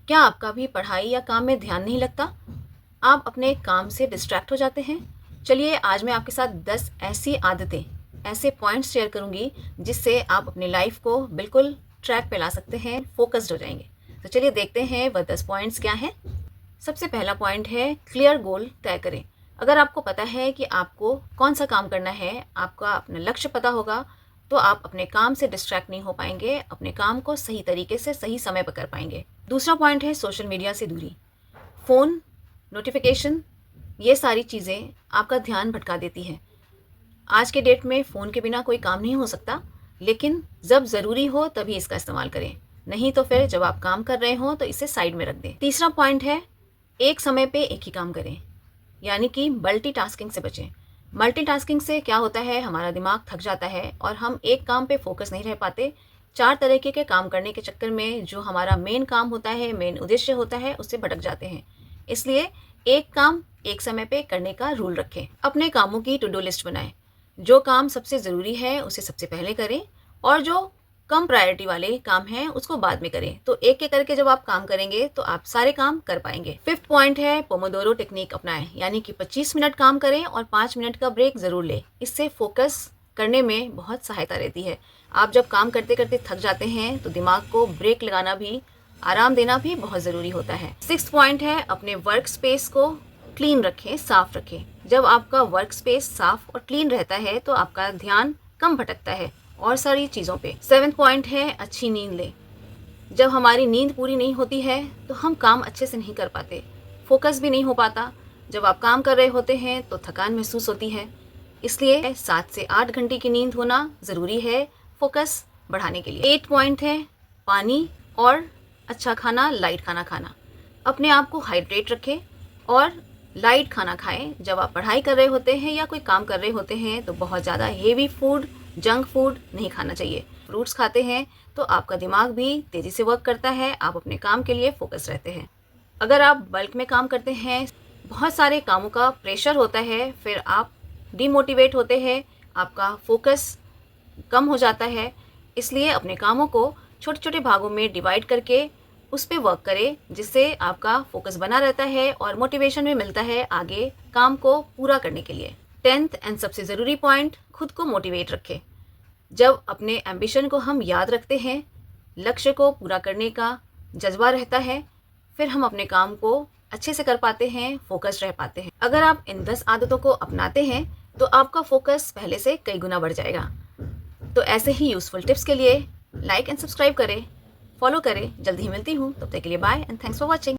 क्या आपका भी पढ़ाई या काम में ध्यान नहीं लगता? आप अपने काम से डिस्ट्रैक्ट हो जाते हैं? चलिए आज मैं आपके साथ 10 ऐसी आदतें, ऐसे पॉइंट्स शेयर करूँगी जिससे आप अपनी लाइफ को बिल्कुल ट्रैक पे ला सकते हैं, फ़ोकस्ड हो जाएँगे। तो चलिए देखते हैं वह 10 पॉइंट्स क्या हैं। सबसे पहला पॉइंट है क्लियर गोल तय करें। अगर आपको पता है कि आपको कौन-सा काम करना है, आपका अपना लक्ष्य पता होगा, तो आप अपने काम से डिस्ट्रैक्ट नहीं हो पाएँगे, अपने काम को सही तरीके से सही समय पर कर पाएँगे। दूसरा पॉइंट है सोशल मीडिया से दूरी। फ़ोन, नोटिफ़िकेशन, ये सारी चीज़ें आपका ध्यान भटका देती हैं। आज के डेट में फ़ोन के बिना कोई काम नहीं हो सकता, लेकिन जब ज़रूरी हो तभी इसका इस्तेमाल करें। नहीं तो फिर जब आप काम कर रहे हों तो इसे साइड में रख दें। तीसरा पॉइंट है एक समय पे एक ही काम करें, यानी कि मल्टीटास्किंग से बचें। मल्टीटास्किंग से क्या होता है, हमारा दिमाग थक जाता है और हम एक काम पे फ़ोकस नहीं रह पाते। 4 तरीके के काम करने के चक्कर में जो हमारा मेन काम होता है, मेन उद्देश्य होता है, उससे भटक जाते हैं। इसलिए एक काम एक समय पे करने का रूल रखें। अपने कामों की टू डू लिस्ट बनाएँ। जो काम सबसे ज़रूरी है उसे सबसे पहले करें और जो कम प्रायोरिटी वाले काम हैं उसको बाद में करें। तो एक-एक करके जब आप काम करेंगे तो आप सारे काम कर पाएँगे। 5th पॉइंट है पोमोडोरो टेक्निक अपनाएँ, यानी कि 25 मिनट काम करें और 5 मिनट का ब्रेक ज़रूर लें। इससे फ़ोकस करने में बहुत सहायता रहती है। आप जब काम करते-करते थक जाते हैं तो दिमाग को ब्रेक लगाना भी, आराम देना भी बहुत ज़रूरी होता है। 6th पॉइंट है अपने वर्क स्पेस को क्लीन रखें, साफ रखें। जब आपका वर्क स्पेस साफ और क्लीन रहता है तो आपका ध्यान कम भटकता है और सारी चीज़ों पे। 7th पॉइंट है अच्छी नींद लें। जब हमारी नींद पूरी नहीं होती है तो हम काम अच्छे से नहीं कर पाते, फोकस भी नहीं हो पाता। जब आप काम कर रहे होते हैं तो थकान महसूस होती है। इसलिए 7 से 8 घंटे की नींद होना ज़रूरी है फोकस बढ़ाने के लिए। 8 पॉइंट है पानी और अच्छा खाना, लाइट खाना खाना। अपने आप को हाइड्रेट रखें और लाइट खाना खाएं। जब आप पढ़ाई कर रहे होते हैं या कोई काम कर रहे होते हैं तो बहुत ज़्यादा हेवी फूड, जंक फूड नहीं खाना चाहिए। फ्रूट्स खाते हैं तो आपका दिमाग भी तेज़ी से वर्क करता है, आप अपने काम के लिए फोकस रहते हैं। अगर आप बल्क में काम करते हैं, बहुत सारे कामों का प्रेशर होता है, फिर आप डिमोटिवेट होते हैं, आपका फोकस कम हो जाता है। इसलिए अपने कामों को छोटे-छोटे भागों में डिवाइड करके उस पे वर्क करें, जिससे आपका फोकस बना रहता है और मोटिवेशन भी मिलता है आगे काम को पूरा करने के लिए। 10th एंड सबसे ज़रूरी पॉइंट, खुद को मोटिवेट रखें। जब अपने एम्बिशन को हम याद रखते हैं, लक्ष्य को पूरा करने का जज़्बा रहता है, फिर हम अपने काम को अच्छे से कर पाते हैं, फ़ोकस्ड रह पाते हैं। अगर आप इन 10 आदतों को अपनाते हैं, तो आपका फ़ोकस पहले से कई गुना बढ़ जाएगा। तो ऐसे ही यूज़फुल टिप्स के लिए लाइक एंड सब्सक्राइब करें, फॉलो करें। जल्दी ही मिलती हूँ, तब तक के लिए bye and thanks for watching.